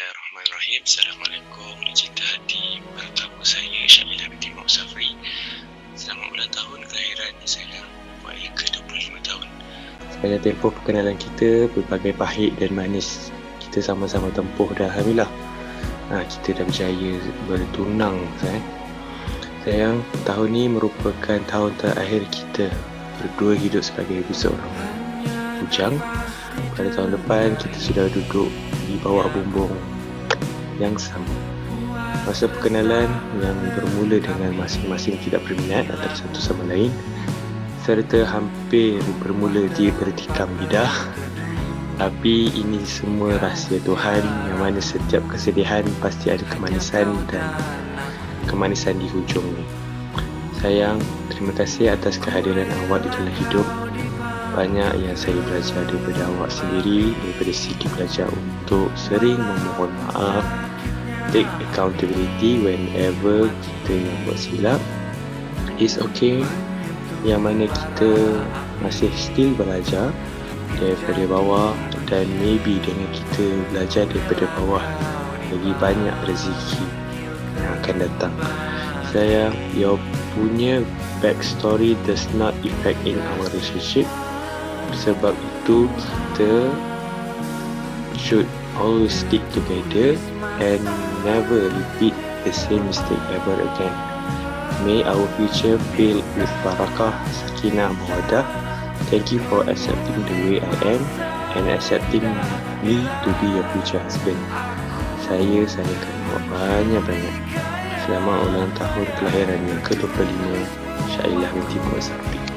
Bismillahirrahmanirrahim. Assalamualaikum. Cinta hati bertemu saya Syailah binti Mak Safri. Selamat ulang tahun kelahiran saya, baik ke 25 tahun. Pada tempoh perkenalan kita, berbagai pahit dan manis kita sama-sama tempuh dah, Alhamdulillah. Kita dah berjaya bertunang, sayang. Tahun ni merupakan tahun terakhir kita berdua hidup sebagai seorang bujang. Pada tahun depan kita sudah duduk di bawah bumbung yang sama. Masa perkenalan yang bermula dengan masing-masing tidak berminat antara satu sama lain, serta hampir bermula dia bertikam lidah. Tapi ini semua rahsia Tuhan, yang mana setiap kesedihan pasti ada kemanisan, dan kemanisan di hujung ni. Sayang, terima kasih atas kehadiran awak di dalam hidup. Banyak yang saya belajar daripada awak sendiri, daripada segi belajar untuk sering memohon maaf, take accountability whenever kita yang buat silap. It's okay, yang mana kita masih still belajar daripada bawah, dan maybe dengan kita belajar daripada bawah, lagi banyak rezeki yang akan datang. Sayang, your punya backstory does not affect in our relationship. Sebab itu kita should always stick together and never repeat the same mistake ever again. May our future filled with barakah, sakinah, mawaddah. Thank you for accepting the way I am and accepting me to be your future husband. Saya sayangkan awak banyak-banyak. Selamat ulang tahun kelahiran yang ke-25, Syailah binti Mak Safri.